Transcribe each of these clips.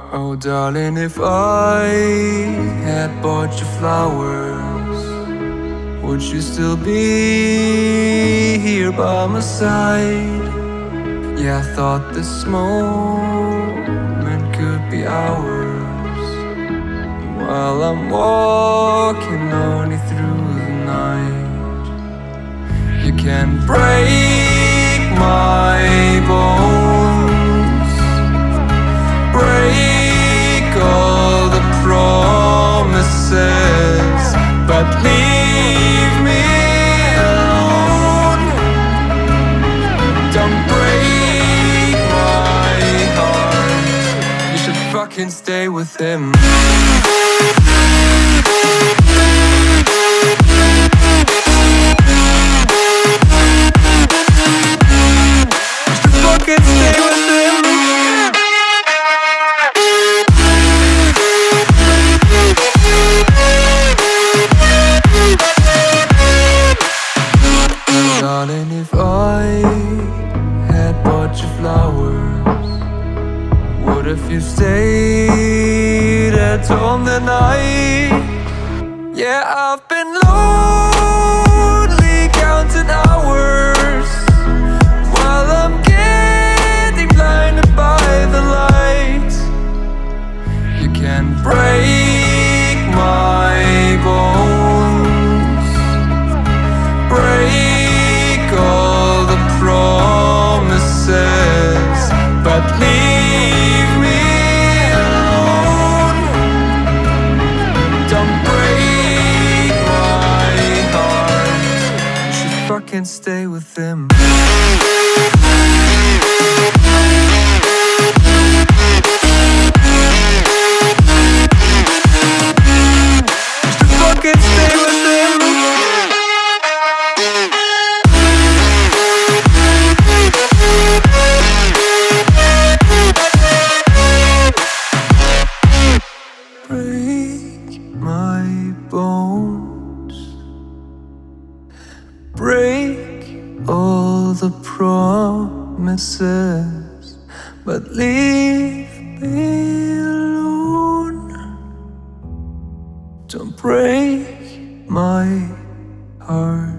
Oh darling, if I had bought you flowers, would you still be here by my side? Yeah, I thought this moment could be ours, while I'm walking only through the night. You can break my bones, break all the promises, but leave me alone. Don't break my heart. You should fucking stay with him. You should fucking stay with him. Darling, if I had bought you flowers, what if you stayed at home that night? Yeah, I've been lonely counting hours, while I'm getting blinded by the light. You can break my bones, break all the promises, but leave me alone. Don't break my heart. You should fucking stay with him. You should fucking stay with him. Break my bones, break all the promises, but leave me alone. Don't break my heart.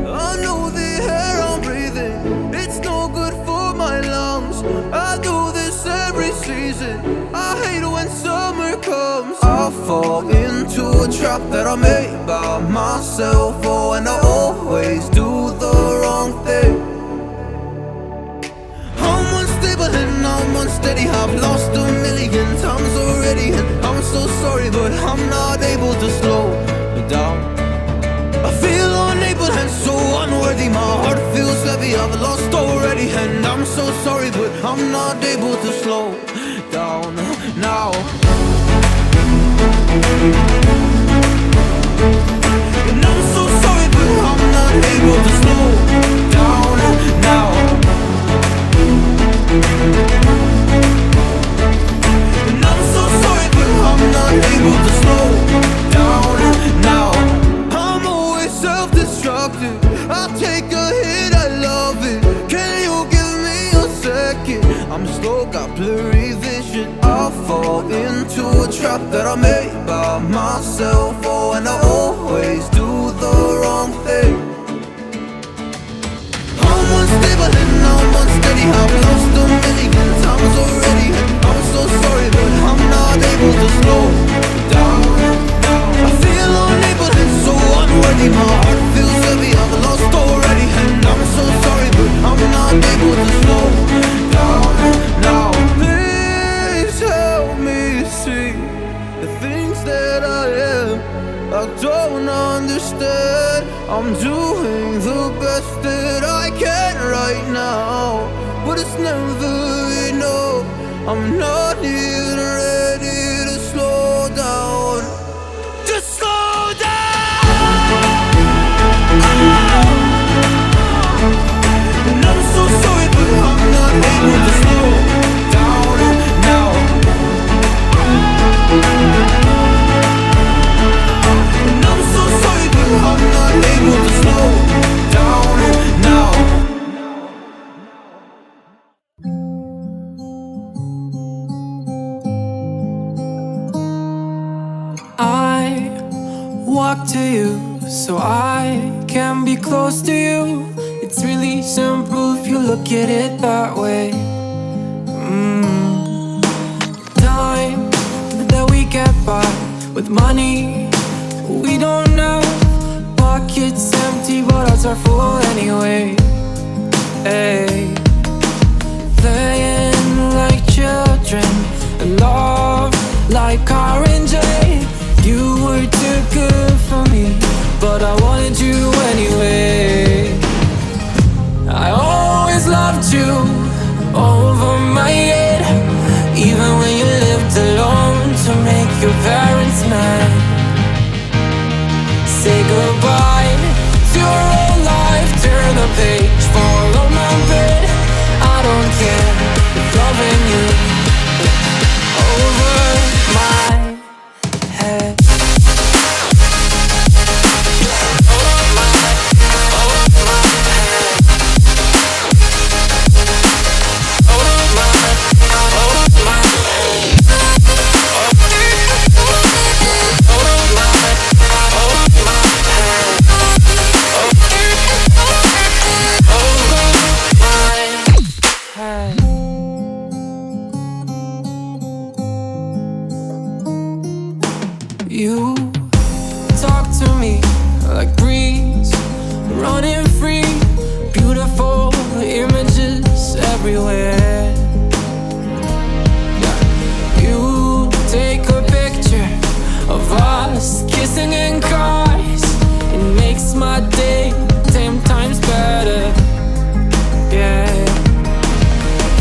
I know the air I'm breathing, it's no good for my lungs. I do this every season, I hate when summer comes. I fall into a trap that I made by myself. Oh, and I always do the wrong thing. I'm unstable and I'm unsteady, I've lost a million times already, and I'm so sorry, but I'm not able to slow down. I feel unable and so unworthy, my heart feels heavy, I've lost already, and I'm so sorry, but I'm not able to slow down now. And I'm so sorry, but I'm not able to slow down now. And I'm so sorry, but I'm not able to slow down now. Self-destructive, I take a hit, I love it. Can you give me a second? I'm slow, got blurry vision. I fall into a trap that I made by myself. Oh, and I always do the wrong thing. I'm unstable and I'm unsteady, I've lost a million times already, and I'm so sorry, but I'm not able to slow down. I feel unable and so unworthy, my heart feels heavy, I've lost already, and I'm so sorry, but I'm not able to slow down now. Please help me see the things that I am, I don't understand. I'm doing the best that I can right now, but it's never enough. I'm not even ready to slow down. Just slow down. And I'm so sorry, but I'm not able to slow down now. so I can be close to you. It's really simple if you look at it that way. Time that we get by with money we don't know. Pockets empty but hearts are full anyway. Hey. Playing like children and love like R&J. You were too good for me, but I wanted you anyway. I always loved you over my head, even when you lived alone to make your parents mad. Say goodbye to your old life, turn the page, fall on my bed. I don't care if loving you over my head. You talk to me like breeze, running free, beautiful images everywhere. Yeah. You take a picture of us kissing in cars, it makes my day 10 times better. Yeah.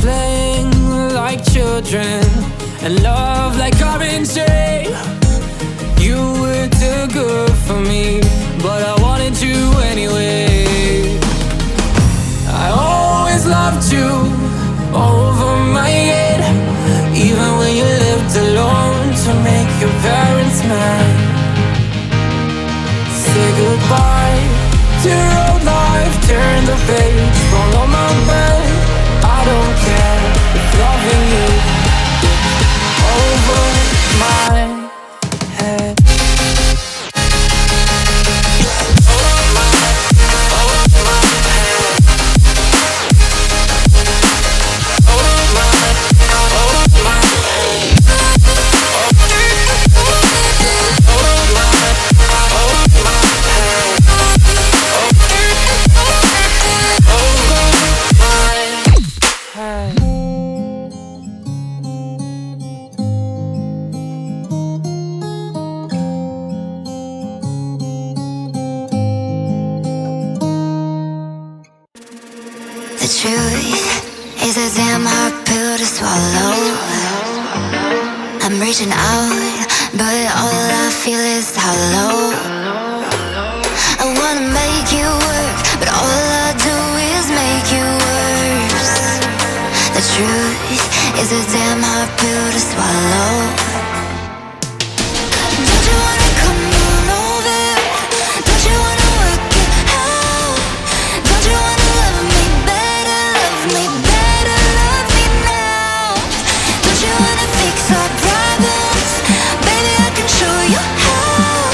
Playing like children and love like orange. You were too good for me, but I wanted you anyway. I always loved you over my head, even when you lived alone to make your parents mad. Say goodbye to your old life, turn the page, fall on my bed. I don't care if loving you over my head. The truth is a damn hard pill to swallow. I'm reaching out, but all I feel is hollow. I wanna make you work, but all I do is make you worse. The truth is a damn hard pill to swallow. Don't you wanna come on over? Don't you wanna work it out? Don't you wanna love me better, love me better, love me now? Don't you wanna fix our problems? Baby, I can show you how.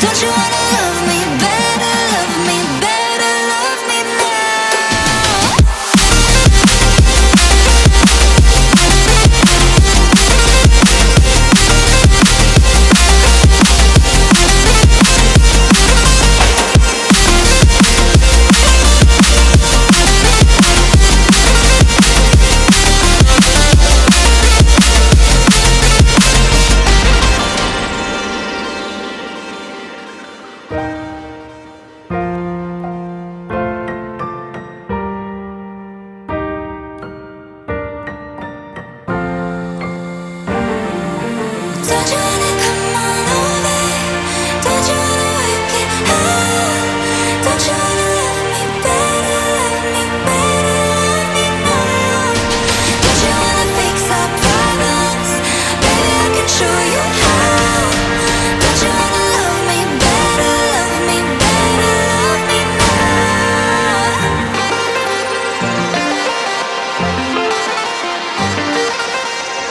Don't you wanna love me better, love me better, love me now? Don't you wanna come on over? Don't you wanna work it out? Don't you wanna love me better, love me better, love me now? Don't you wanna fix our problems? Baby, I can show you how. Don't you wanna love me better, love me better, love me now?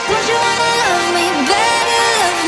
Don't you wanna love me better, love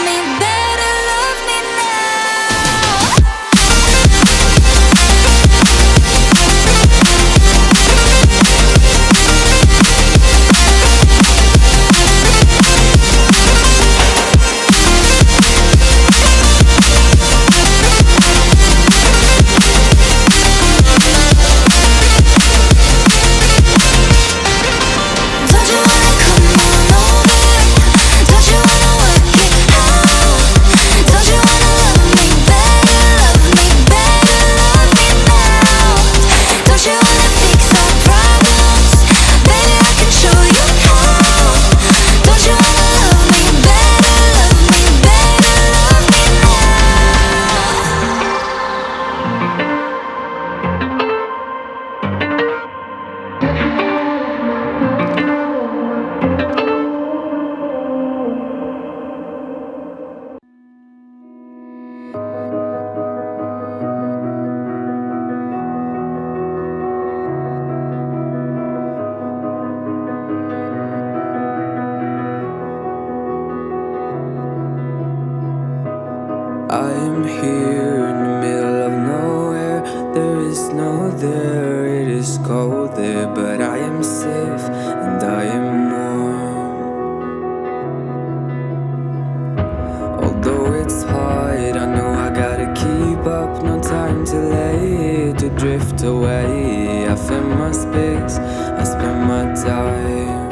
away. I fill my space, I spend my time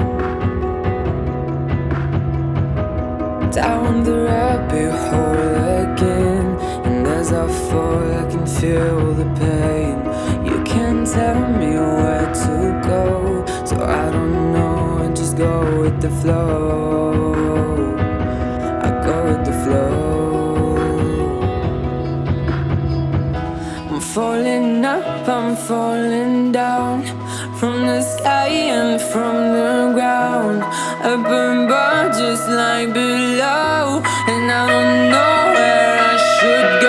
down the rabbit hole again. And as I fall, I can feel the pain. You can't tell me where to go, so I don't know, I just go with the flow. I go with the flow. I'm falling up, I'm falling down, from the sky and from the ground. Up above just like below, and I don't know where I should go.